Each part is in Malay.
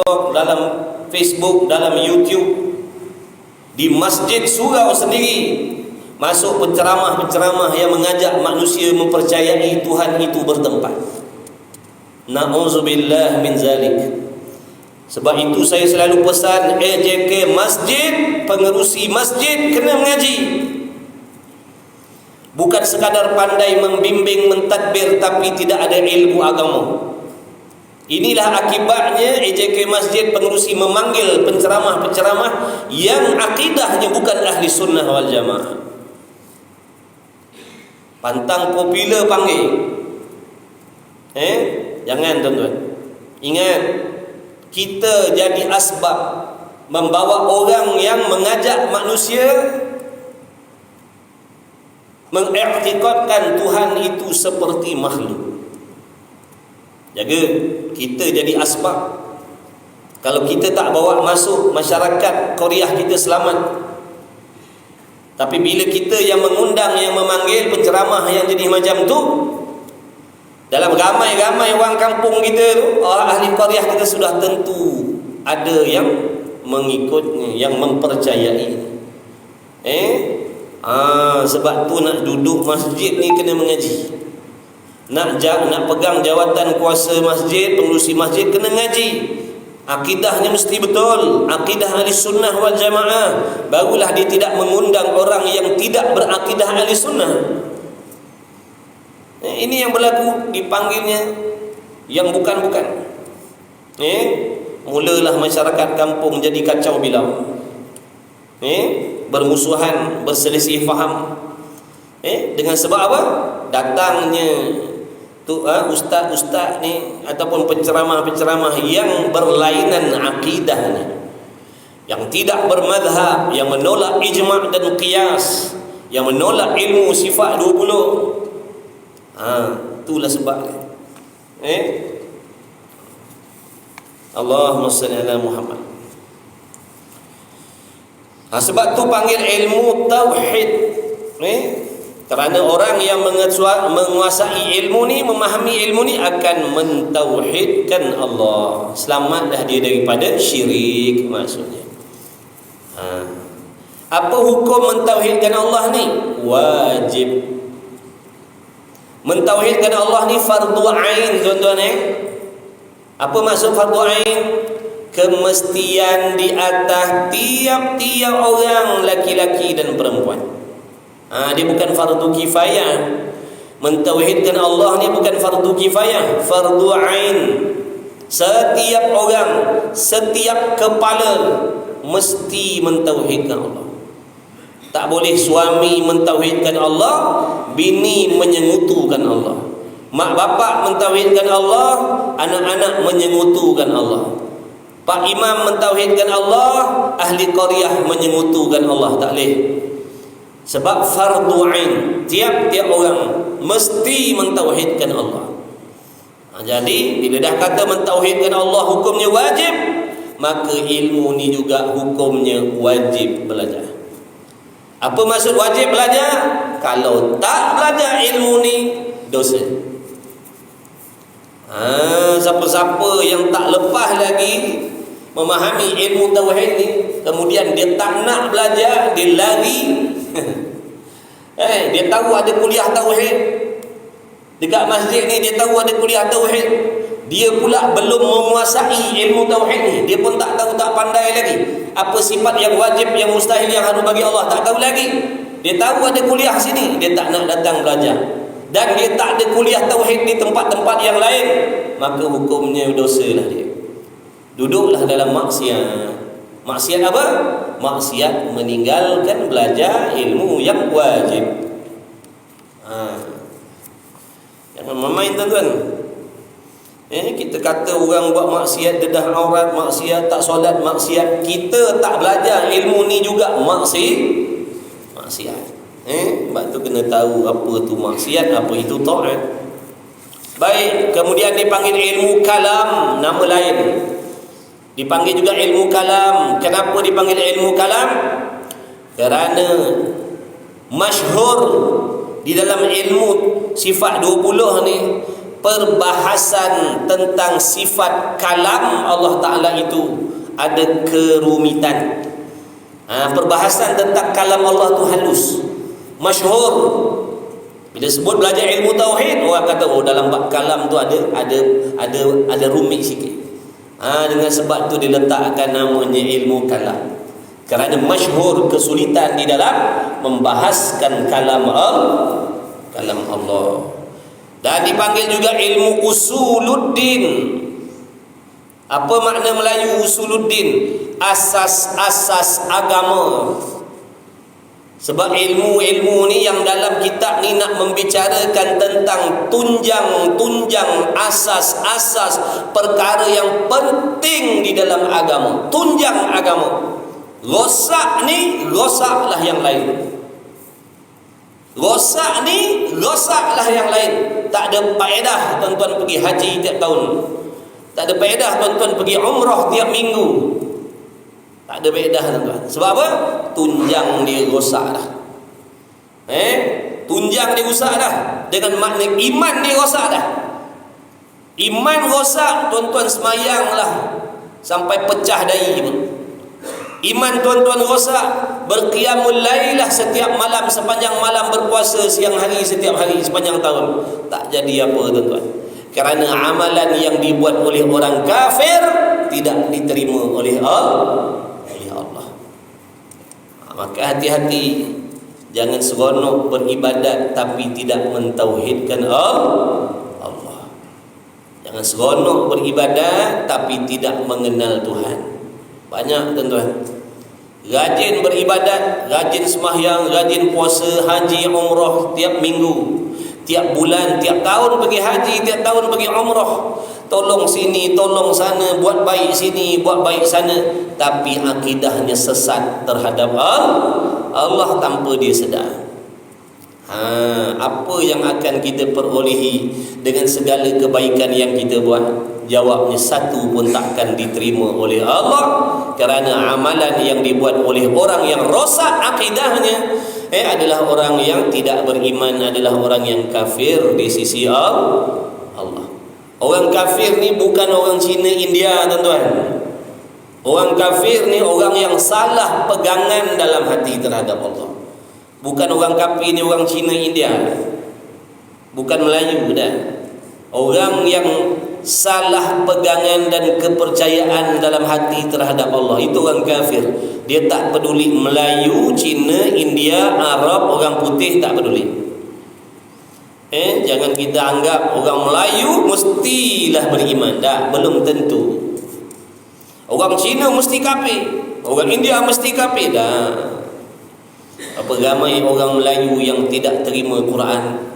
dalam Facebook, dalam YouTube, di masjid surau sendiri masuk penceramah-penceramah yang mengajak manusia mempercayai Tuhan itu bertempat. Na'udzubillah min zalik. Sebab itu saya selalu pesan AJK masjid, pengerusi masjid kena mengaji. Bukan sekadar pandai membimbing, mentadbir, tapi tidak ada ilmu agama. Inilah akibatnya AJK masjid pengerusi memanggil penceramah-penceramah yang akidahnya bukan ahli sunnah wal jamaah. Pantang popular panggil. Jangan tuan-tuan. Ingat, kita jadi asbab membawa orang yang mengajak manusia mengiktikadkan Tuhan itu seperti makhluk. Jaga, kita jadi asbab. Kalau kita tak bawa masuk masyarakat Korea, kita selamat. Tapi bila kita yang mengundang, yang memanggil penceramah yang jadi macam tu, dalam ramai-ramai orang kampung kita tu, orang ahli Korea kita sudah tentu ada yang mengikutnya, yang mempercayai. Sebab tu nak duduk masjid ni kena mengaji. Nak pegang jawatan kuasa masjid, pengurusi masjid, kena ngaji. Akidahnya mesti betul, akidah ahli sunnah wal jamaah. Barulah dia tidak mengundang orang yang tidak berakidah ahli sunnah. Ini yang berlaku, dipanggilnya yang bukan-bukan. Mulalah masyarakat kampung jadi kacau bilau. Bermusuhan, berselisih faham. Dengan sebab apa? Datangnya tu ustaz-ustaz ni ataupun penceramah-penceramah yang berlainan akidahnya, yang tidak bermadhab, yang menolak ijma' dan qiyas, yang menolak ilmu sifat 20. Itulah sebab. Allahumma salli ala Muhammad. Sebab tu panggil ilmu tauhid. Kerana orang yang menguasai ilmu ni, memahami ilmu ni, akan mentauhidkan Allah. Selamatlah dia daripada syirik maksudnya. Apa hukum mentauhidkan Allah ni? Wajib. Mentauhidkan Allah ni fardu ain, tuan-tuan. Apa maksud fardu ain? Kemestian di atas tiap-tiap orang, laki-laki dan perempuan. Dia bukan fardu kifayah. Mentauhidkan Allah ni bukan fardu kifayah, fardu ain. Setiap orang, setiap kepala mesti mentauhidkan Allah. Tak boleh suami mentauhidkan Allah, bini menyengutukan Allah. Mak bapak mentauhidkan Allah, anak-anak menyengutukan Allah. Pak imam mentauhidkan Allah, ahli qaryah menyengutukan Allah. Tak boleh. Sebab fardu ain, tiap-tiap orang mesti mentauhidkan Allah. Jadi bila dah kata mentauhidkan Allah hukumnya wajib, maka ilmu ni juga hukumnya wajib belajar. Apa maksud wajib belajar? Kalau tak belajar ilmu ni, dosa. Siapa-siapa yang tak lepas lagi memahami ilmu tauhid ni, kemudian dia tak nak belajar, dia lari. Dia tahu ada kuliah tauhid dekat masjid ni, dia tahu ada kuliah tauhid, dia pula belum menguasai ilmu tauhid ni. Dia pun tak tahu, tak pandai lagi apa sifat yang wajib, yang mustahil, yang harus bagi Allah, tak tahu lagi. Dia tahu ada kuliah sini, dia tak nak datang belajar, dan dia tak ada kuliah tauhid di tempat-tempat yang lain, maka hukumnya dosa lah dia. Duduklah dalam maksiat. Maksiat apa? Maksiat meninggalkan belajar ilmu yang wajib. Jangan main tuan-tuan. Kita kata orang buat maksiat, dedah aurat, maksiat, tak solat, maksiat. Kita tak belajar ilmu ni juga maksiat. Sebab tu kena tahu apa tu maksiat, apa itu taat. Baik, kemudian dipanggil ilmu kalam, nama lain. Dipanggil juga ilmu kalam. Kenapa dipanggil ilmu kalam? Kerana masyhur di dalam ilmu sifat 20 ni, perbahasan tentang sifat kalam Allah Ta'ala itu ada kerumitan. Perbahasan tentang kalam Allah itu halus, masyhur. Bila sebut belajar ilmu tauhid, orang kata dalam bab kalam tu ada rumit sikit. Dengan sebab tu diletakkan namanya ilmu kalam. Kerana masyhur kesulitan di dalam membahaskan kalam Allah. Dan dipanggil juga ilmu usuluddin. Apa makna Melayu usuluddin? Asas-asas agama. Sebab ilmu-ilmu ni yang dalam kitab ni nak membicarakan tentang tunjang-tunjang asas-asas perkara yang penting di dalam agama. Tunjang agama. Rosak ni, rosaklah yang lain. Rosak ni, rosaklah yang lain. Tak ada faedah tuan-tuan pergi haji tiap tahun. Tak ada faedah tuan-tuan pergi umrah tiap minggu. Tak ada faedah tuan-tuan. Sebab apa? Tunjang dia rosak dah. Tunjang dia rosak dah. Dengan makna iman dia rosak dah. Iman rosak, tuan-tuan semayanglah sampai pecah dahi pun. Iman tuan-tuan rosak, berqiyamul lailah setiap malam, sepanjang malam, berpuasa siang hari setiap hari sepanjang tahun. Tak jadi apa tuan-tuan. Kerana amalan yang dibuat oleh orang kafir tidak diterima oleh Allah. Maka hati-hati, jangan seronok beribadat tapi tidak mentauhidkan Allah. Jangan seronok beribadat tapi tidak mengenal Tuhan. Banyak tuan-tuan rajin beribadat, rajin sembahyang, rajin puasa, haji, umrah tiap minggu, tiap bulan, tiap tahun pergi haji, tiap tahun pergi umrah. Tolong sini, tolong sana, buat baik sini, buat baik sana, tapi akidahnya sesat terhadap Allah tanpa dia sedar. Apa yang akan kita perolehi dengan segala kebaikan yang kita buat? Jawabnya satu pun takkan diterima oleh Allah. Kerana amalan yang dibuat oleh orang yang rosak akidahnya adalah orang yang tidak beriman, adalah orang yang kafir di sisi Allah. Orang kafir ni bukan orang Cina, India tuan-tuan. Orang kafir ni orang yang salah pegangan dalam hati terhadap Allah. Bukan orang kafir ni orang Cina, India, bukan Melayu dah. Orang yang salah pegangan dan kepercayaan dalam hati terhadap Allah, itu orang kafir. Dia tak peduli Melayu, Cina, India, Arab, orang putih, tak peduli. Jangan kita anggap orang Melayu mestilah beriman. Tak, belum tentu. Orang Cina mesti kafir, orang India mesti kafir. Dah. Apa ramai orang Melayu yang tidak terima Quran?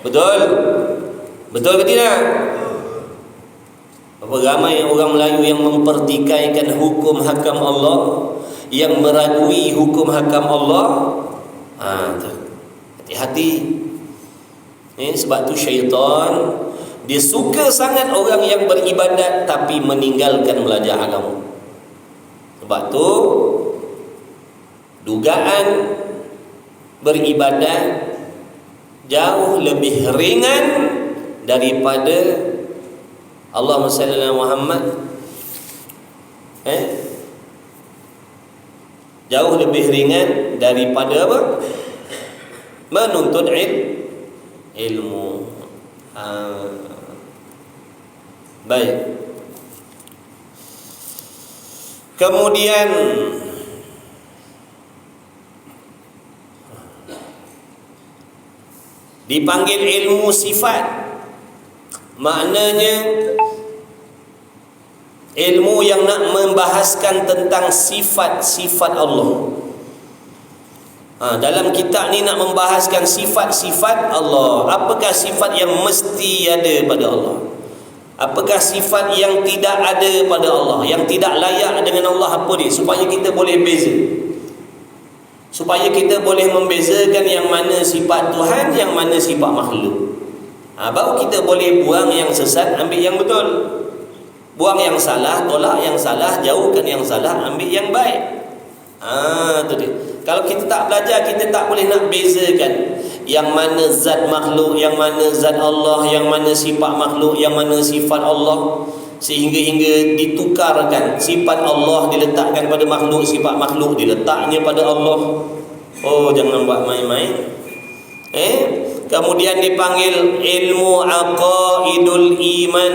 Betul? Betul ke tidak? Apa ramai orang Melayu yang mempertikaikan hukum hakam Allah, yang meragui hukum hakam Allah? Hati-hati. Sebab tu syaitan dia suka sangat orang yang beribadat tapi meninggalkan belajar agama. Sebab tu dugaan beribadat jauh lebih ringan daripada Allahumma salli ala Muhammad. Jauh lebih ringan daripada apa? Menuntut ilmu. Baik. Kemudian dipanggil ilmu sifat. Maknanya ilmu yang nak membahaskan tentang sifat-sifat Allah. Dalam kitab ni nak membahaskan sifat-sifat Allah. Apakah sifat yang mesti ada pada Allah? Apakah sifat yang tidak ada pada Allah, yang tidak layak dengan Allah? Apa dia? Supaya kita boleh beza, supaya kita boleh membezakan yang mana sifat Tuhan, yang mana sifat makhluk. Baru kita boleh buang yang sesat, ambil yang betul. Buang yang salah, tolak yang salah, jauhkan yang salah, ambil yang baik. Itu dia. Kalau kita tak belajar, kita tak boleh nak bezakan yang mana zat makhluk, yang mana zat Allah, yang mana sifat makhluk, yang mana sifat Allah, sehingga ditukarkan sifat Allah diletakkan pada makhluk, sifat makhluk diletaknya pada Allah. Oh, jangan buat main-main. Kemudian dipanggil ilmu aqaidul iman.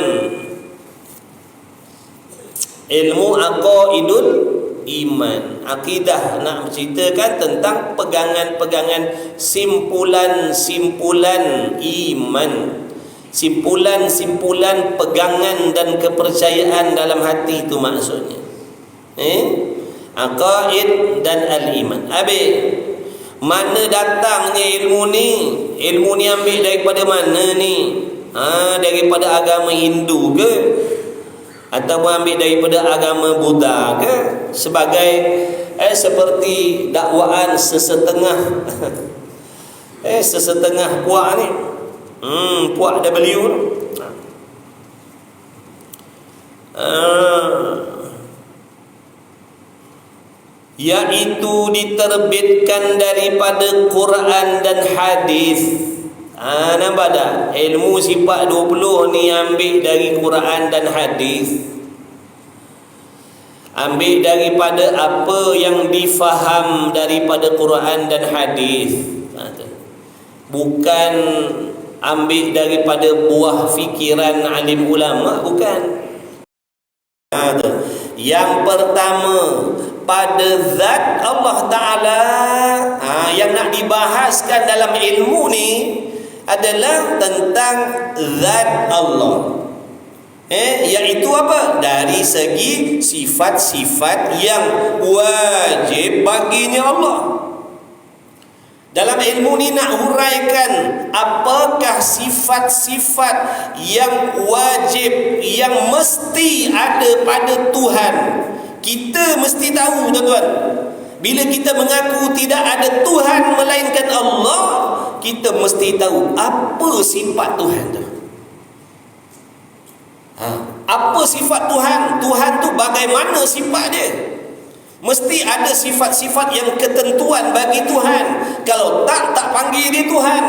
Ilmu aqaidul iman, akidah, nak ceritakan tentang pegangan-pegangan simpulan-simpulan iman, simpulan-simpulan pegangan dan kepercayaan dalam hati, itu maksudnya. Aqaid dan al-iman. Habis, mana datangnya ilmu ni? Ilmu ni ambil daripada mana ni? Daripada agama Hindu ke? Ataupun ambil daripada agama Buddha ke? Sebagai seperti dakwaan sesetengah sesetengah puak ni, puak W, iaitu diterbitkan daripada Quran dan hadis. Nampak tak? Ilmu sifat 20 ni ambil dari Quran dan hadis. Ambil daripada apa yang difaham daripada Quran dan hadis. Bukan ambil daripada buah fikiran alim ulama, bukan. Yang pertama, pada zat Allah Ta'ala, yang nak dibahaskan dalam ilmu ni adalah tentang zat Allah, iaitu apa? Dari segi sifat-sifat yang wajib baginya Allah. Dalam ilmu ni nak huraikan apakah sifat-sifat yang wajib, yang mesti ada pada Tuhan. Kita mesti tahu, tuan-tuan, bila kita mengaku tidak ada Tuhan melainkan Allah, kita mesti tahu apa sifat Tuhan tu. Apa sifat Tuhan? Tuhan tu bagaimana sifat dia? Mesti ada sifat-sifat yang ketentuan bagi Tuhan. Kalau tak panggil dia Tuhan.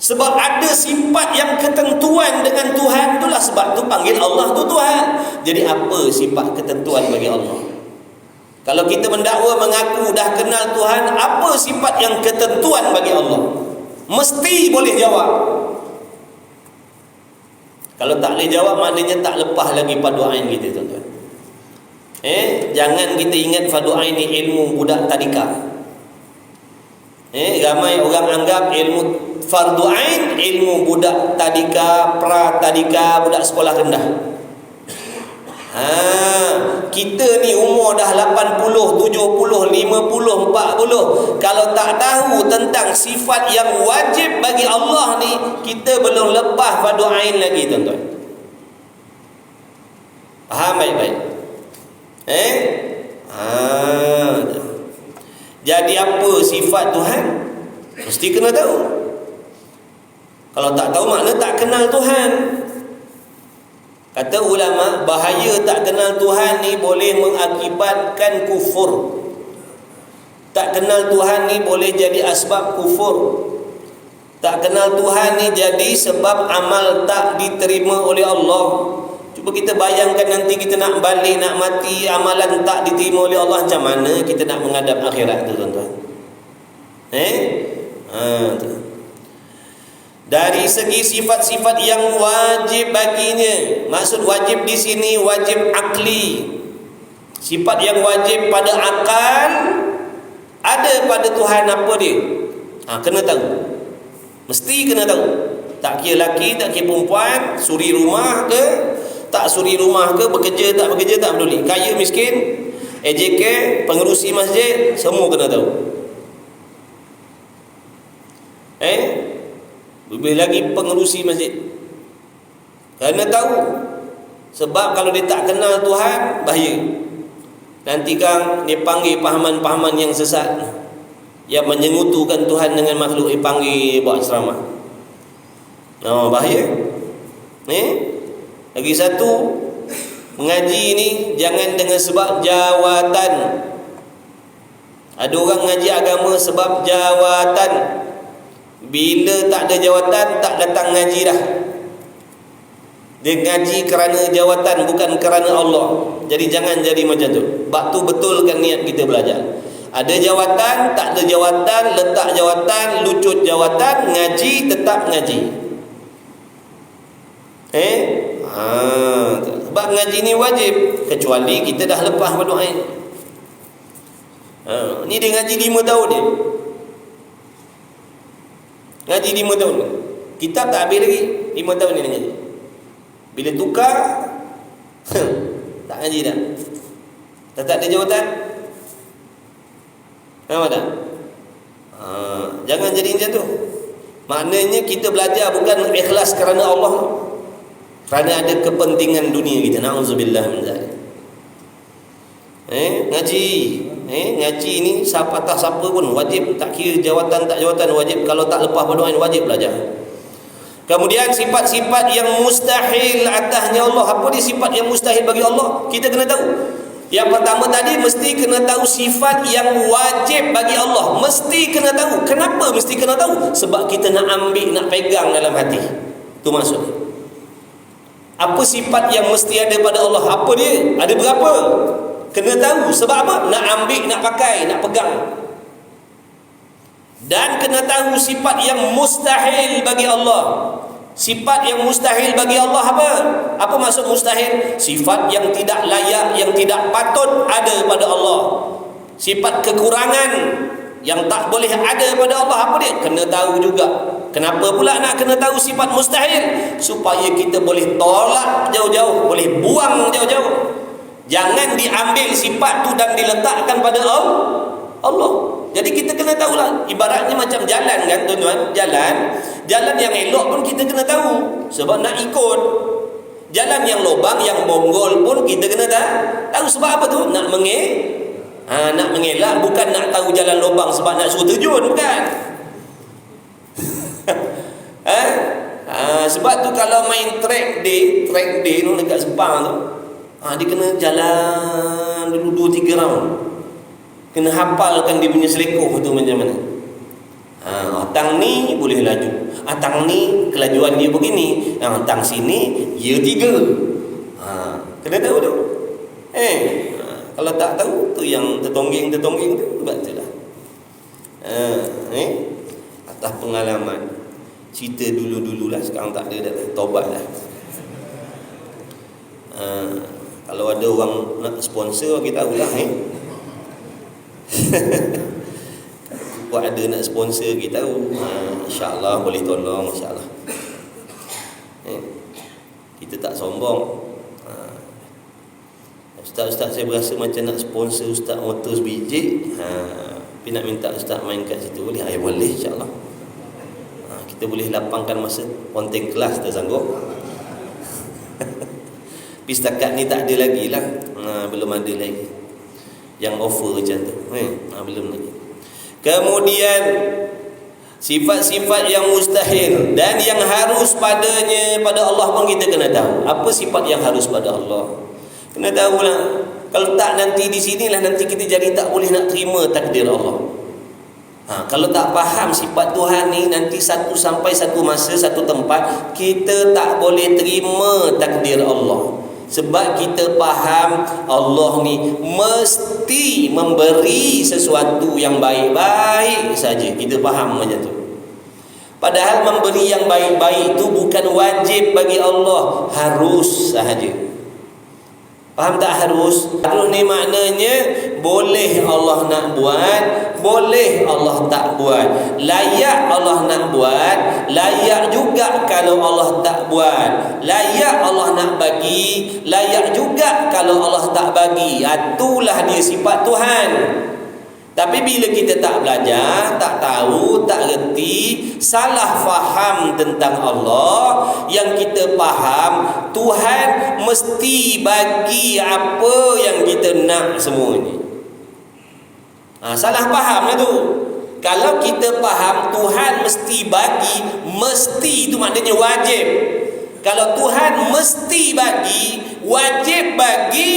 Sebab ada sifat yang ketentuan dengan Tuhan, itulah sebab tu panggil Allah tu Tuhan. Jadi apa sifat ketentuan bagi Allah? Kalau kita mendakwa mengaku dah kenal Tuhan, apa sifat yang ketentuan bagi Allah? Mesti boleh jawab. Kalau tak boleh jawab, maknanya tak lepas lagi fardu ain kita, tuan-tuan. Jangan kita ingat fardu ain ni ilmu budak tadika. Ramai orang anggap ilmu fardu ain ilmu budak tadika, pra tadika, budak sekolah rendah. Kita ni umur dah 80, 70, 50, 40. Kalau tak tahu tentang sifat yang wajib bagi Allah ni, kita belum lepas fardu ain lagi, tuan-tuan. Faham baik-baik? Jadi apa sifat Tuhan? Mesti kena tahu. Kalau tak tahu, makna tak kenal Tuhan. Kata ulama, bahaya tak kenal Tuhan ni boleh mengakibatkan kufur. Tak kenal Tuhan ni boleh jadi asbab kufur. Tak kenal Tuhan ni jadi sebab amal tak diterima oleh Allah. Cuba kita bayangkan nanti kita nak balik, nak mati, amalan tak diterima oleh Allah, macam mana kita nak menghadap akhirat tu, tuan-tuan? Dari segi sifat-sifat yang wajib baginya. Maksud wajib di sini wajib akli. Sifat yang wajib pada akal ada pada Tuhan apa dia? Kena tahu. Mesti kena tahu. Tak kira lelaki, tak kira perempuan, suri rumah ke, tak suri rumah ke, bekerja tak peduli. Kaya miskin, AJK, pengerusi masjid, semua kena tahu. Lebih lagi pengerusi masjid kena tahu. Sebab kalau dia tak kenal Tuhan, bahaya. Nanti kan dia panggil pahaman-pahaman yang sesat, yang menyengutukan Tuhan dengan makhluk, dia panggil buat ceramah. Bahaya. Lagi satu, mengaji ni jangan dengan sebab jawatan. Ada orang ngaji agama sebab jawatan. Bila tak ada jawatan, tak datang ngaji dah. Dia ngaji kerana jawatan, bukan kerana Allah. Jadi jangan jadi macam tu. Bab tu betulkan niat kita belajar. Ada jawatan, tak ada jawatan, letak jawatan, lucut jawatan, ngaji tetap ngaji. Sebab ngaji ni wajib, kecuali kita dah lepas berdoa ini. Ni dia ngaji 5 tahun dia. Ngaji 5 tahun. Kitab tak habis lagi, 5 tahun ni ngaji. Bila tukar tak ngaji dah. Tak ada jawatan. Nampak tak? Jangan jadi macam tu. Maknanya kita belajar bukan ikhlas kerana Allah, kerana ada kepentingan dunia kita. Na'udzubillah min zalik. Ngaji ngaji ni siapa patah siapa pun wajib, tak kira jawatan tak jawatan wajib. Kalau tak lepas berdoa wajib belajar. Kemudian sifat-sifat yang mustahil atasnya Allah. Apa dia sifat yang mustahil bagi Allah? Kita kena tahu. Yang pertama tadi mesti kena tahu sifat yang wajib bagi Allah. Mesti kena tahu. Kenapa mesti kena tahu? Sebab kita nak ambil, nak pegang dalam hati. Itu maksudnya. Apa sifat yang mesti ada pada Allah? Apa dia? Ada berapa? Kena tahu. Sebab apa? Nak ambil, nak pakai, nak pegang. Dan kena tahu sifat yang mustahil bagi Allah. Sifat yang mustahil bagi Allah apa? Apa maksud mustahil? Sifat yang tidak layak, yang tidak patut ada pada Allah. Sifat kekurangan yang tak boleh ada pada Allah. Apa dia? Kena tahu juga. Kenapa pula nak kena tahu sifat mustahil? Supaya kita boleh tolak jauh-jauh, boleh buang jauh-jauh. Jangan diambil sifat tu dan diletakkan pada Allah. Jadi kita kena tahulah. Ibaratnya macam jalan kan tuan-tuan. Jalan yang elok pun kita kena tahu. Sebab nak ikut. Jalan yang lubang, yang bonggol pun kita kena tahu. Sebab apa tu? Nak mengelak. Bukan nak tahu jalan lubang sebab nak suruh terjun. Bukan. Sebab tu kalau main track day tu dekat Sepang tu, dia kena jalan dulu 2-3 round. Kena hafalkan dia punya selekoh tu macam mana. Tang ni boleh laju. Tang ni kelajuan dia begini. Tang sini dia 3. Kena tahu tu. Kalau tak tahu tu yang tertongging tu betul lah. Atas pengalaman. Cerita dulu-dululah, sekarang tak ada dah. Taubat lah. Kalau ada orang nak sponsor, kita tahu lah. Buat ada nak sponsor kita tahu, insya-Allah boleh tolong, insya-Allah. Kita tak sombong. Ustaz saya berasa macam nak sponsor ustaz motor sebiji. Tapi nak minta ustaz main kat situ boleh? Boleh, insya-Allah. Kita boleh lapangkan masa konten kelas, dah sanggup. Tapi setakat ni tak ada lagi lah. Belum ada lagi yang offer macam tu. Belum lagi. Kemudian sifat-sifat yang mustahil dan yang harus pada Allah pun kita kena tahu. Apa sifat yang harus pada Allah? Kena tahulah. Kalau tak nanti di sinilah nanti kita jadi tak boleh nak terima takdir Allah. Kalau tak faham sifat Tuhan ni, nanti sampai satu masa, satu tempat kita tak boleh terima takdir Allah. Sebab kita faham Allah ni mesti memberi sesuatu yang baik-baik saja. Kita faham macam tu. Padahal memberi yang baik-baik itu bukan wajib bagi Allah, harus sahaja. Faham tak harus? Harus ni maknanya boleh Allah nak buat, boleh Allah tak buat. Layak Allah nak buat, layak juga kalau Allah tak buat. Layak Allah nak bagi, layak juga kalau Allah tak bagi. Itulah dia sifat Tuhan. Tapi bila kita tak belajar, tak tahu, tak reti, salah faham tentang Allah, yang kita faham Tuhan mesti bagi apa yang kita nak semua ni. Salah faham lah tu. Kalau kita faham Tuhan mesti bagi, mesti itu maknanya wajib. Kalau Tuhan mesti bagi, wajib bagi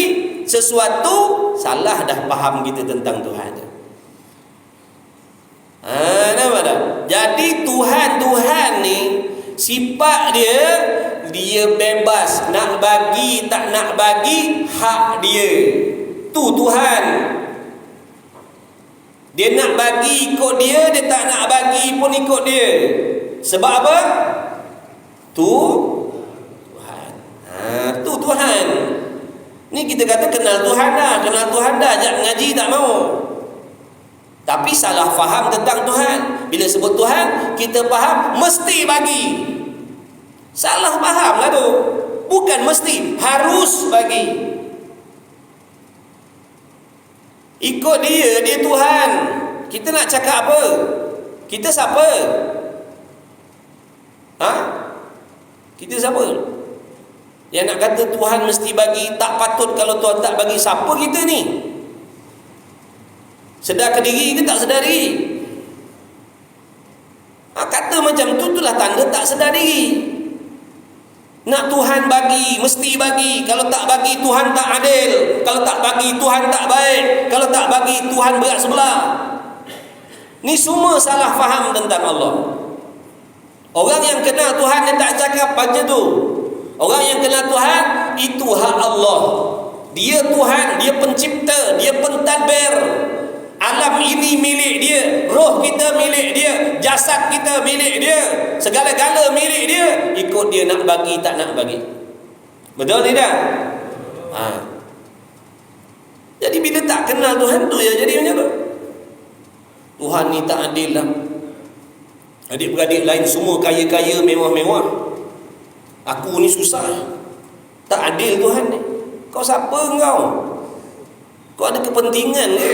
sesuatu, salah dah faham kita tentang Tuhan. Nampak tak? Jadi Tuhan ni sifat dia bebas, nak bagi tak nak bagi hak dia. Tu Tuhan. Dia nak bagi ikut dia, dia tak nak bagi pun ikut dia. Sebab apa? Tuhan. Tu Tuhan. Ni kita kata kenal Tuhan dah, ajak mengaji tak mau. Tapi salah faham tentang Tuhan. Bila sebut Tuhan, kita faham mesti bagi. Salah faham lah tu. Bukan mesti, harus bagi. Ikut dia Tuhan. Kita nak cakap apa? Kita siapa? Kita siapa? Yang nak kata Tuhan mesti bagi, tak patut kalau Tuhan tak bagi. Siapa kita ni? Sedar ke diri ke tak sedar diri? Kata macam tu, itulah tanda tak sedar diri. Nak Tuhan bagi, mesti bagi. Kalau tak bagi, Tuhan tak adil. Kalau tak bagi, Tuhan tak baik. Kalau tak bagi, Tuhan berat sebelah. Ni semua salah faham tentang Allah. Orang yang kenal Tuhan, dia tak cakap macam tu. Orang yang kenal Tuhan, itu hak Allah. Dia Tuhan, dia pencipta, dia pentadbir. Alam ini milik dia, roh kita milik dia, jasad kita milik dia, segala-gala milik dia. Ikut dia nak bagi tak nak bagi. Betul tidak? Jadi bila tak kenal Tuhan tu ya jadi macam tu. Tuhan ni tak adil lah. Adik-beradik lain semua kaya-kaya, mewah-mewah. Aku ni susah. Tak adil Tuhan ni. Kau siapa kau? Kau ada kepentingan ke?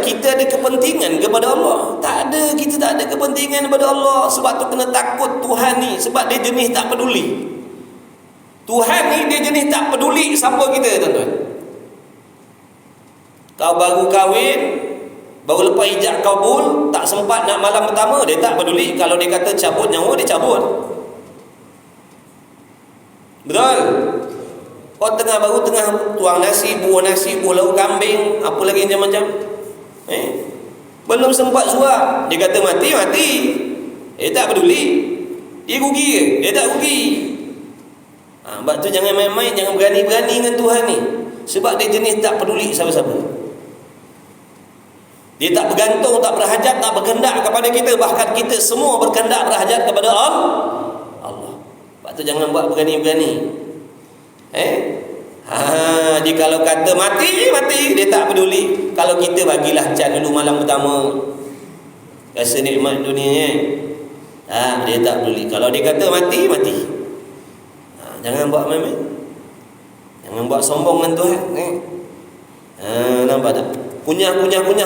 Kita ada kepentingan kepada Allah? Tak ada. Kita tak ada kepentingan kepada Allah. Sebab tu kena takut Tuhan ni. Sebab dia jenis tak peduli. Tuhan ni dia jenis tak peduli siapa kita, tuan-tuan. Kau baru kahwin, baru lepas ijab kabul, tak sempat nak malam pertama, dia tak peduli. Kalau dia kata cabut nyawa, dia cabut. Betul? Kau baru tengah tuang nasi, buah lauk kambing, apa lagi macam-macam. Belum sempat suap, dia kata mati. Dia tak peduli. Dia rugi ke? Dia tak rugi. Sebab tu jangan main-main, jangan berani-berani dengan Tuhan ni. Sebab dia jenis tak peduli siapa-siapa. Dia tak bergantung, tak berhajat, tak berkehendak kepada kita. Bahkan kita semua berkehendak, berhajat kepada Allah. Sebab tu jangan buat berani-berani. Dia kalau kata mati, dia tak peduli. Kalau kita bagilah can dulu malam pertama, rasa nikmat dunia dia tak peduli. Kalau dia kata mati. Jangan buat main-main. Jangan buat sombong dengan Tuhan. Nampak tak? Kunyah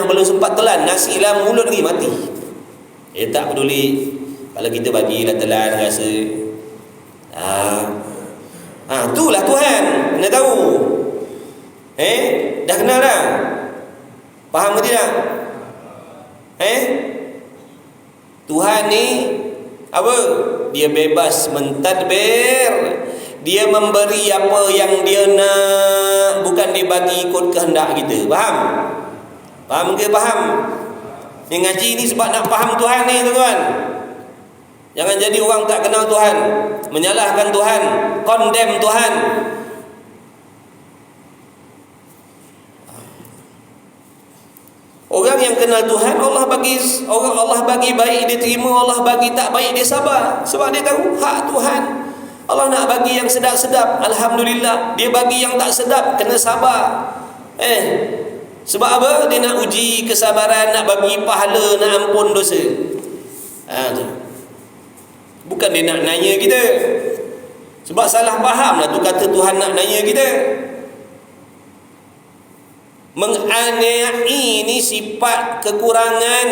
belum sempat telan, nasi dalam mulut lagi mati. Dia tak peduli. Kalau kita bagilah telan rasa. Itulah Tuhan. Kena tahu. Dah kenal dah? Faham ke tidak? Tuhan ni apa? Dia bebas mentadbir. Dia memberi apa yang dia nak, bukan dia bagi ikut kehendak kita. Faham? Faham ke? Faham? Ni ngaji ni sebab nak faham Tuhan ni, tuan-tuan. Jangan jadi orang tak kenal Tuhan, menyalahkan Tuhan, condemn Tuhan. Orang yang kenal Tuhan, Allah bagi baik dia terima, Allah bagi tak baik dia sabar. Sebab dia tahu hak Tuhan. Allah nak bagi yang sedap-sedap, alhamdulillah. Dia bagi yang tak sedap, kena sabar. Sebab apa? Dia nak uji kesabaran, nak bagi pahala, nak ampun dosa. Bukan dia nak nanya kita. Sebab salah faham lah tu kata Tuhan nak nanya kita. Menganiaya ini sifat kekurangan.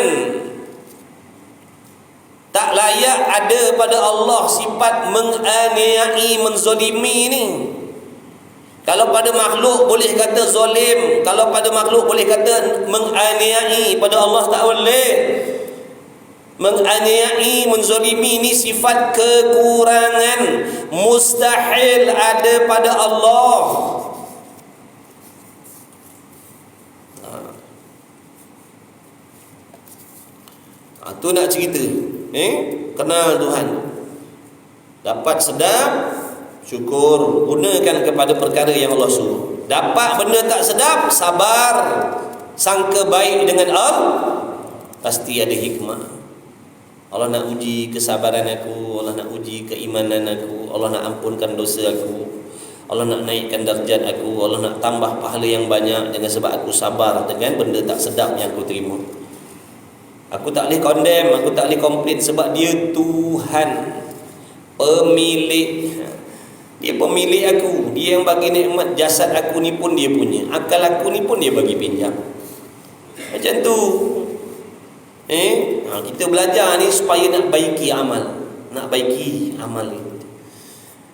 Tak layak ada pada Allah sifat menganiayai, menzolimi ni. Kalau pada makhluk boleh kata zolim, kalau pada makhluk boleh kata menganiayai, pada Allah tak boleh. Menganiayai, menzolimi ni sifat kekurangan, mustahil ada pada Allah. Tu nak cerita. Kenal Tuhan. Dapat sedap, syukur, gunakan kepada perkara yang Allah suruh. Dapat benda tak sedap, sabar, sangka baik dengan Allah, pasti ada hikmah. Allah nak uji kesabaran aku, Allah nak uji keimanan aku, Allah nak ampunkan dosa aku, Allah nak naikkan darjat aku, Allah nak tambah pahala yang banyak dengan sebab aku sabar dengan benda tak sedap yang aku terima. Aku tak boleh condemn, aku tak boleh komplain sebab dia Tuhan, pemilik. Dia pemilik aku, dia yang bagi nikmat. Jasad aku ni pun dia punya, akal aku ni pun dia bagi pinjam. Macam tu. Kita belajar ni supaya nak baiki amal, nak baiki amal kita,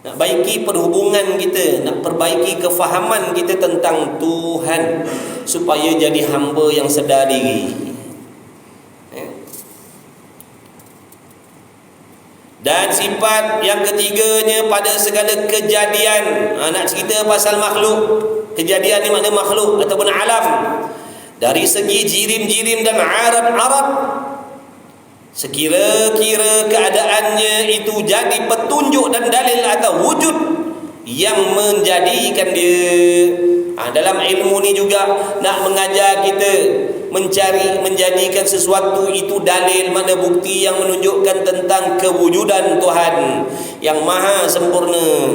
nak baiki perhubungan kita, nak perbaiki kefahaman kita tentang Tuhan supaya jadi hamba yang sedar diri. Dan sifat yang ketiganya pada segala kejadian. Nak cerita pasal makhluk. Kejadian ni makna makhluk ataupun alam. Dari segi jirim-jirim dan arat-arat, sekira-kira keadaannya itu jadi petunjuk dan dalil atau wujud yang menjadikan dia. Dalam ilmu ni juga nak mengajar kita mencari, menjadikan sesuatu itu dalil, mana bukti yang menunjukkan tentang kewujudan Tuhan yang maha sempurna.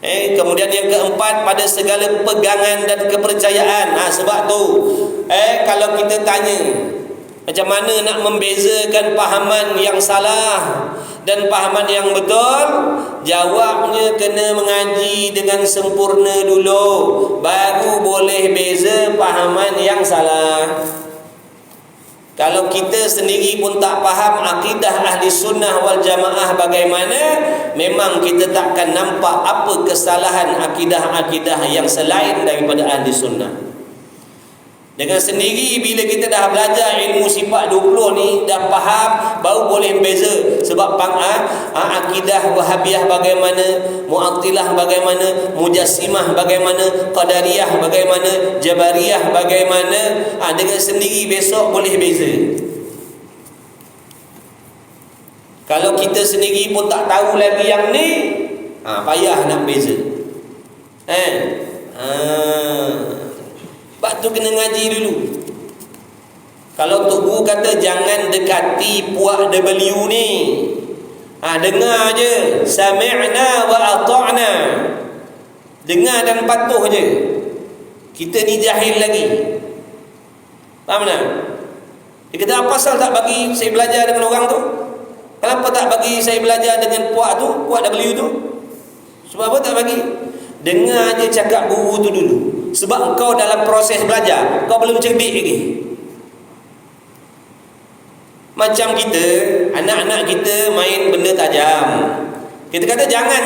Kemudian yang keempat, pada segala pegangan dan kepercayaan. Sebab tu kalau kita tanya macam mana nak membezakan pahaman yang salah dan pahaman yang betul, jawabnya kena mengaji dengan sempurna dulu, baru boleh beza pahaman yang salah. Kalau kita sendiri pun tak faham akidah ahli sunnah wal jamaah bagaimana, memang kita takkan nampak apa kesalahan akidah-akidah yang selain daripada ahli sunnah. Dengan sendiri bila kita dah belajar ilmu sifat 20 ni, dah faham, baru boleh beza. Sebab akidah Wahabiyah bagaimana, Mu'attilah bagaimana, Mujassimah bagaimana, Qadariyah bagaimana, Jabariyah bagaimana. Dengan sendiri besok boleh beza. Kalau kita sendiri pun tak tahu lagi yang ni, payah nak beza. Sebab tu kena ngaji dulu. Kalau Tok Guru kata jangan dekati puak W ni, dengar je, sami'na wa ata'na, dengar dan patuh je. Kita ni jahil lagi. Faham tak? Dia kata, apa pasal tak bagi saya belajar dengan orang tu? Kenapa tak bagi saya belajar dengan puak tu, puak W tu? Sebab apa tak bagi? Dengar je cakap guru tu dulu. Sebab kau dalam proses belajar, kau belum cerdik lagi. Macam kita, anak-anak kita main benda tajam, kita kata jangan.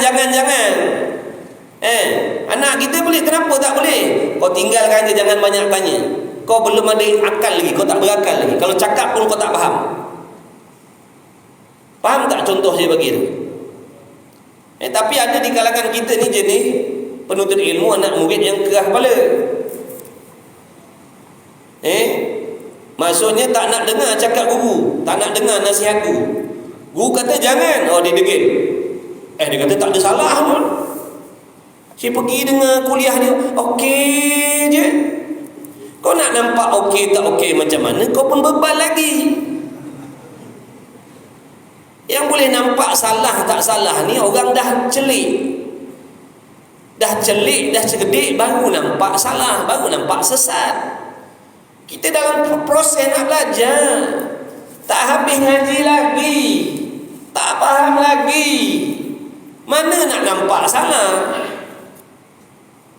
Anak kita boleh, kenapa tak boleh? Kau tinggalkan je, jangan banyak tanya. Kau belum ada akal lagi, kau tak berakal lagi. Kalau cakap pun kau tak faham. Faham tak contoh saya bagi tu? Tapi ada di kalangan kita ni jenis penuntut ilmu, anak murid yang keras kepala. Maksudnya tak nak dengar cakap guru, tak nak dengar nasihat guru. Guru kata jangan, dia degil. Dia kata tak ada salah pun. Saya pergi dengar kuliah dia, okey je. Kau nak nampak okey tak okey macam mana, kau pun bebal lagi. Yang boleh nampak salah tak salah ni orang dah celik. Dah celik, dah cerdik, baru nampak salah, baru nampak sesat. Kita dalam proses nak belajar, tak habis ngaji lagi, tak faham lagi, mana nak nampak salah?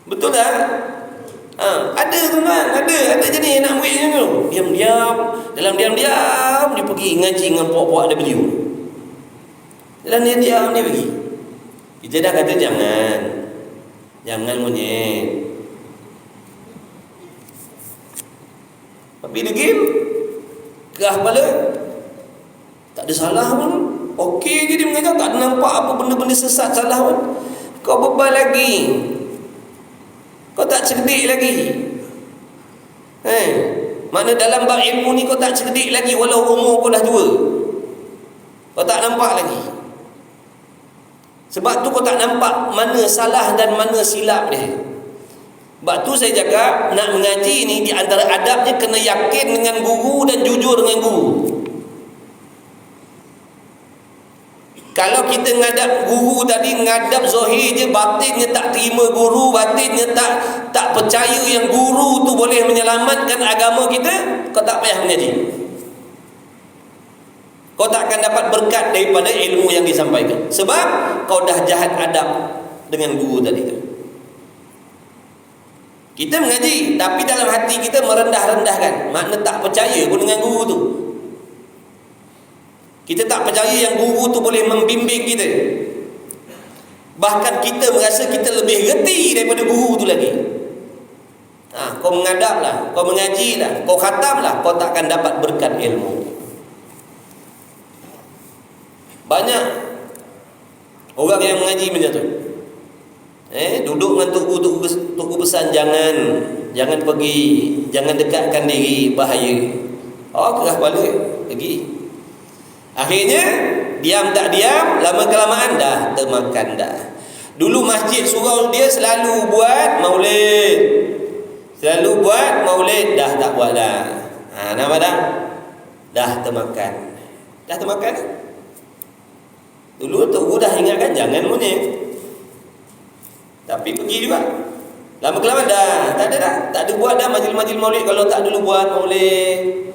Betul tak? Ada tuan-tuan, ada jenis anak murid macam tu. Diam-diam, dalam diam-diam dia pergi ngaji dengan puak-puak W. Dalam dia diam dia pergi. Kita dah kata jangan monyet. Tapi degil, kerah kepala, tak ada salah pun, okey je dia mengajar, tak nampak apa benda-benda sesat salah pun. Kau bebal lagi, kau tak cerdik lagi. Makna dalam bab ilmu ni kau tak cerdik lagi walau umur kau dah tua. Kau tak nampak lagi. Sebab tu kau tak nampak mana salah dan mana silap dia. Sebab tu saya cakap nak mengaji ni di antara adabnya kena yakin dengan guru dan jujur dengan guru. Kalau kita ngadap guru tadi, ngadap zahir je, batinnya tak terima guru, batinnya tak percaya yang guru tu boleh menyelamatkan agama kita, kau tak payah mengaji. Kau tak akan dapat berkat daripada ilmu yang disampaikan. Sebab kau dah jahat adab dengan guru tadi tu. Kita mengaji, tapi dalam hati kita merendah-rendahkan. Makna tak percaya pun dengan guru tu. Kita tak percaya yang guru tu boleh membimbing kita. Bahkan kita merasa kita lebih reti daripada guru tu lagi. Kau mengadaplah, kau mengajilah, kau khatamlah, kau tak akan dapat berkat ilmu. Banyak orang yang mengaji macam tu. Duduk dengan tuku pesan, jangan pergi, jangan dekatkan diri, bahaya. Kerah kepala pergi. Akhirnya diam tak diam, lama kelamaan dah termakan dah. Dulu masjid surau dia selalu buat maulid. Selalu buat maulid, dah tak buat dah. Nampak tak? Dah termakan. Dah termakan. Dulu tu dah ingatkan jangan monyet. Tapi pergi juga. Lama kelamaan dah tak ada dah. Tak ada buat dah majlis-majlis maulid kalau tak dulu buat maulid.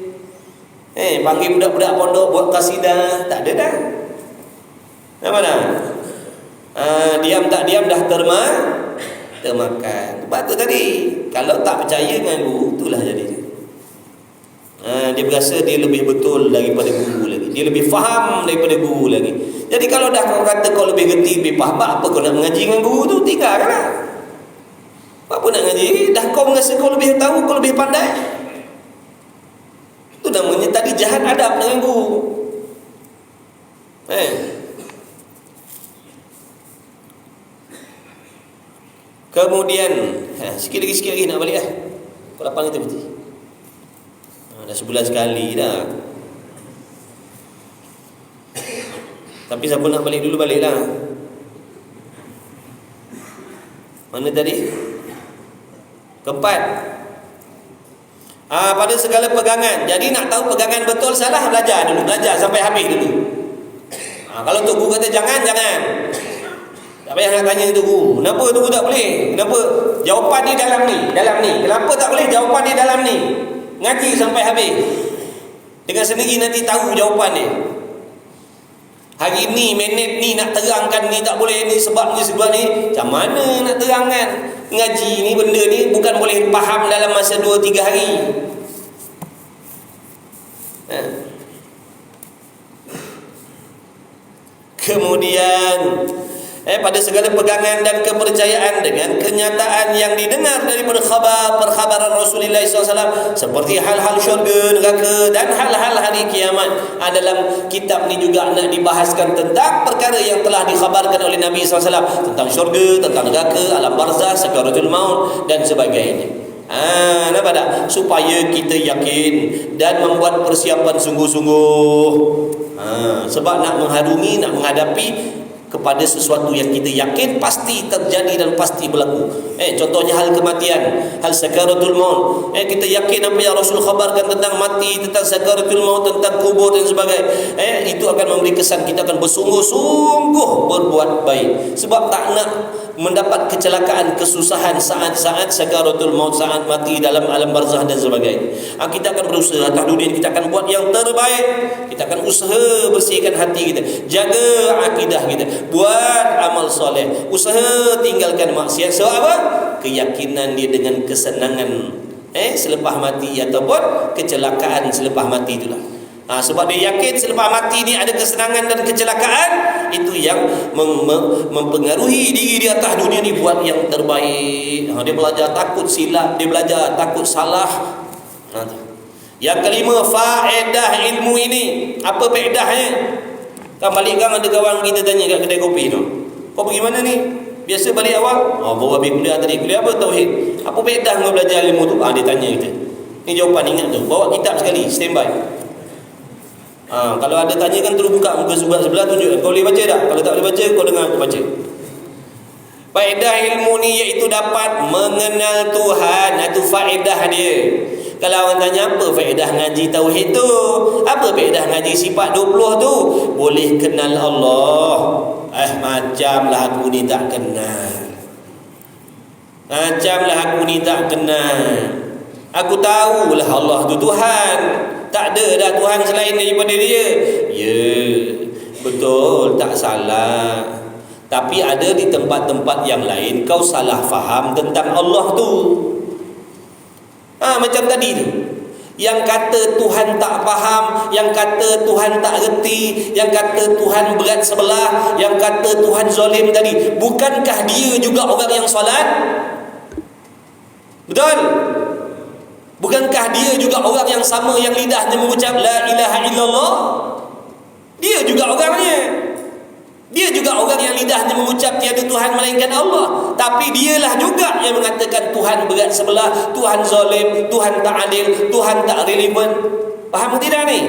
Panggil budak-budak pondok buat kasidah, tak ada dah. Nampak tak? Diam tak diam dah termakan. Sebab tu tadi, kalau tak percaya dengan guru, itulah jadi. Dia berasa dia lebih betul daripada guru lagi. Dia lebih faham daripada guru lagi. Jadi kalau dah kau kata kau lebih gerti, lebih faham, apa kau nak mengaji dengan guru tu? Tinggalkanlah. Apa nak mengaji? Dah kau merasa kau lebih tahu, kau lebih pandai. Itu namanya tadi jahat adab dengan guru. Kemudian sikit lagi nak balik lah. Pukul 8 kita berhenti. Dah sebulan sekali dah. Tapi siapa nak balik dulu, baliklah. Mana tadi? Keempat, pada segala pegangan. Jadi nak tahu pegangan betul salah, belajar dulu, belajar sampai habis dulu. Kalau tok guru kata jangan. Tak payah nak tanya tok guru. Kenapa tok guru tak boleh? Kenapa? Jawapan dia dalam ni. Kenapa tak boleh? Jawapan dia dalam ni. Ngaji sampai habis. Dengan sendiri nanti tahu jawapan dia. Hari ni, minit ni nak terangkan ni tak boleh ni sebab ni. Macam mana nak terangkan? Ngaji ni, benda ni bukan boleh faham dalam masa 2-3 hari. Kemudian pada segala pegangan dan kepercayaan dengan kenyataan yang didengar daripada perkhabaran Rasulullah SAW, seperti hal-hal syurga, neraka dan hal-hal hari kiamat. Dalam kitab ni juga nak dibahaskan tentang perkara yang telah dikhabarkan oleh Nabi SAW, tentang syurga, tentang neraka, alam barzah, sakaratul maut dan sebagainya. Nampak tak? Supaya kita yakin dan membuat persiapan sungguh-sungguh. Sebab nak mengharungi, nak menghadapi kepada sesuatu yang kita yakin pasti terjadi dan pasti berlaku. Contohnya hal kematian, hal sakaratul maut. Kita yakin apa yang Rasul khabarkan tentang mati, tentang sakaratul maut, tentang kubur dan sebagainya. Itu akan memberi kesan kita akan bersungguh-sungguh berbuat baik. Sebab tak nak mendapat kecelakaan, kesusahan saat-saat sakaratul maut, saat mati dalam alam barzah dan sebagainya. Kita akan berusaha atas dunia, kita akan buat yang terbaik. Kita akan usaha bersihkan hati kita, jaga akidah kita, buat amal soleh, usaha tinggalkan maksiat. Sebab apa? Keyakinan dia dengan kesenangan selepas mati ataupun kecelakaan selepas mati itulah. Sebab dia yakin selepas mati ni ada kesenangan dan kecelakaan, itu yang mempengaruhi diri dia atas dunia ni buat yang terbaik. Dia belajar takut silap, dia belajar takut salah. Yang kelima, faedah ilmu ini. Apa faedahnya? Kan balik kan ada kawan kita tanya kat kedai kopi tu, kau pergi mana ni? Biasa balik awal, baru habis kuliah tadi. Kuliah apa? Tauhid. Apa faedah kau belajar ilmu tu? Dia tanya kita. Ni jawapan, ingat tu. Bawa kitab sekali, standby. Kalau ada tanya kan terus buka muka sebelah tunjuk. Kau boleh baca tak? Kalau tak boleh baca, kau dengar aku baca. Faedah ilmu ni iaitu dapat mengenal Tuhan. Itu faedah dia. Kalau orang tanya apa faedah ngaji tauhid tu? Apa faedah ngaji sifat 20 tu? Boleh kenal Allah. Macamlah aku ni tak kenal. Macamlah aku ni tak kenal. Aku tahulah Allah tu Tuhan. Tak ada dah Tuhan selain daripada dia. Ya, betul, tak salah. Tapi ada di tempat-tempat yang lain kau salah faham tentang Allah tu. Macam tadi tu, yang kata Tuhan tak faham, yang kata Tuhan tak reti, yang kata Tuhan berat sebelah, yang kata Tuhan zalim tadi, bukankah dia juga orang yang solat? Betul? Bukankah dia juga orang yang sama yang lidahnya mengucap la ilaha illallah? Dia juga orangnya. Dia juga orang yang lidahnya mengucap tiada Tuhan melainkan Allah. Tapi dialah juga yang mengatakan Tuhan berat sebelah, Tuhan zalim, Tuhan tak adil, Tuhan tak relevan. Faham tidak ni?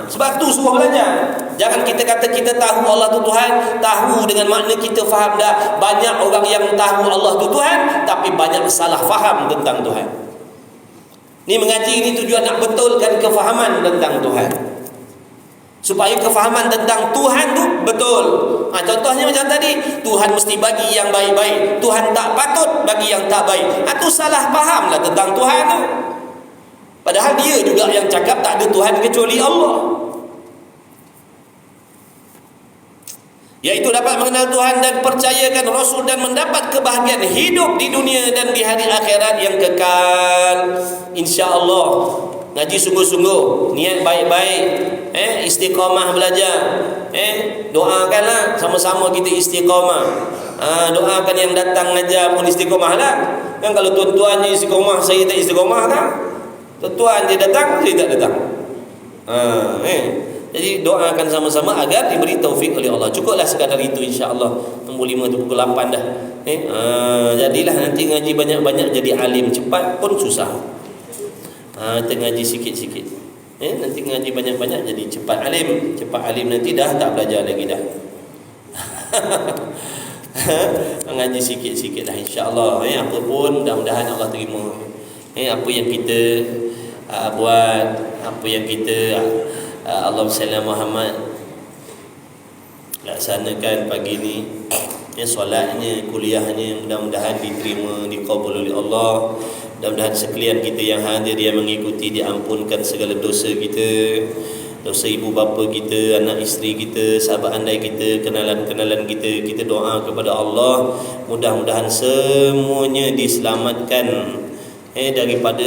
Sebab tu suruh belajar. Jangan kita kata kita tahu Allah tu Tuhan. Tahu dengan makna kita faham dah. Banyak orang yang tahu Allah tu Tuhan, tapi banyak salah faham tentang Tuhan. Ni mengaji ini tujuan nak betulkan kefahaman tentang Tuhan, supaya kefahaman tentang Tuhan tu betul. Contohnya macam tadi, Tuhan mesti bagi yang baik-baik, Tuhan tak patut bagi yang tak baik. Itu salah fahamlah tentang Tuhan tu. Padahal dia juga yang cakap tak ada Tuhan kecuali Allah. Iaitu dapat mengenal Tuhan dan percayakan Rasul dan mendapat kebahagiaan hidup di dunia dan di hari akhirat yang kekal. InsyaAllah. Ngaji sungguh-sungguh, niat baik-baik, istiqamah belajar, doakanlah sama-sama kita istiqamah. Doakan yang datang ngajar pun istiqamah lah. Kan kalau tuan-tuan je istiqamah, saya tak istiqamah kan? Tuan-tuan je datang, saya tak datang. Jadi doakan sama-sama agar diberi taufik oleh Allah. Cukuplah sekadar itu insya-Allah. Nombor 5 tu pukul 8 dah. Jadilah nanti ngaji banyak-banyak jadi alim cepat pun susah. Kita ngaji sikit-sikit. Nanti ngaji banyak-banyak jadi cepat alim. Cepat alim nanti dah tak belajar lagi dah. Ngaji sikit-sikit lah insya-Allah. Apa pun mudah-mudahan Allah terima. Apa yang kita buat, apa yang kita Allahumma salli Muhammad laksanakan pagi ni, solatnya, kuliahnya, mudah-mudahan diterima, diqabul oleh Allah. Mudah-mudahan sekalian kita yang hadir, yang mengikuti, diampunkan segala dosa kita, dosa ibu bapa kita, anak isteri kita, sahabat andai kita, kenalan-kenalan kita. Kita doa kepada Allah, mudah-mudahan semuanya diselamatkan daripada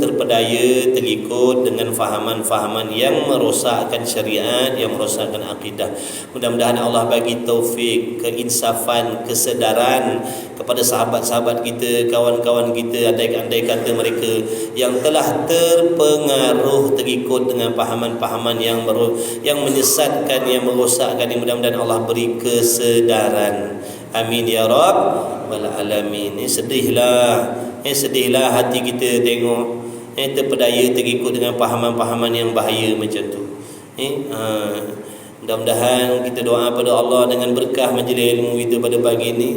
terpedaya, terikut dengan fahaman-fahaman yang merosakkan syariat, yang merosakkan akidah. Mudah-mudahan Allah bagi taufik, keinsafan, kesedaran kepada sahabat-sahabat kita, kawan-kawan kita, andai-andai kata mereka yang telah terpengaruh, terikut dengan fahaman-fahaman yang menyesatkan, yang merosakkan. Mudah-mudahan Allah beri kesedaran. Amin ya Rabbal alamin. Sedihlah hati kita tengok terpedaya, terikut dengan pahaman-pahaman yang bahaya macam tu. Mudah-mudahan kita doa pada Allah dengan berkah majlis ilmu kita pada pagi ini.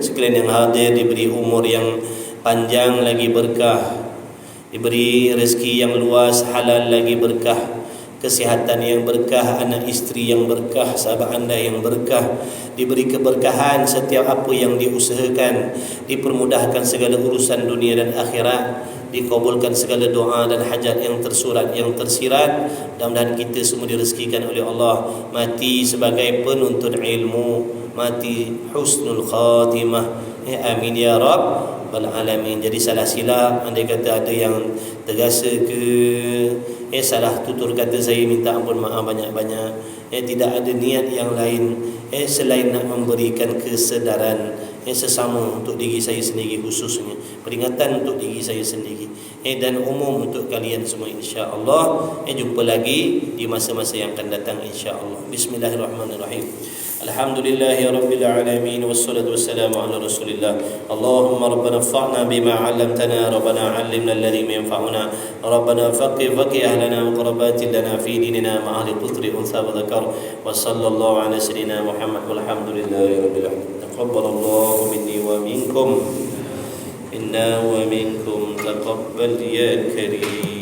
Sekalian yang hadir diberi umur yang panjang lagi berkah, diberi rezeki yang luas halal lagi berkah, kesihatan yang berkah, anak isteri yang berkah, sahabat anda yang berkah, diberi keberkahan setiap apa yang diusahakan, dipermudahkan segala urusan dunia dan akhirat, dikabulkan segala doa dan hajat yang tersurat, yang tersirat. Mudah-mudahan kita semua direzekikan oleh Allah mati sebagai penuntut ilmu, mati husnul khatimah. Amin ya Rabbal alamin. Jadi salah silap, andai kata ada yang terasa ke salah tutur kata, saya minta ampun, maaf banyak-banyak. Tidak ada niat yang lain selain nak memberikan kesedaran sesama untuk diri saya sendiri, khususnya peringatan untuk diri saya sendiri dan umum untuk kalian semua insya-Allah. Jumpa lagi di masa-masa yang akan datang insya-Allah. Bismillahirrahmanirrahim. Alhamdulillahi Rabbil Alamin. Wassalatu wassalamu ala Rasulillah. Allahumma Rabbana fa'na bima 'allamtana. Rabbana 'allimna alladhi yanfa'una. Rabbana faqih ahlana wa qarabatin lana fi dinina ma'ali qutri unsa wa dhakar. Wa sallallahu ala sayyidina Muhammad walhamdulillahi Rabbil Alamin. Taqabbalallahu minni wa minkum. Inna wa minkum taqabbal ya karim.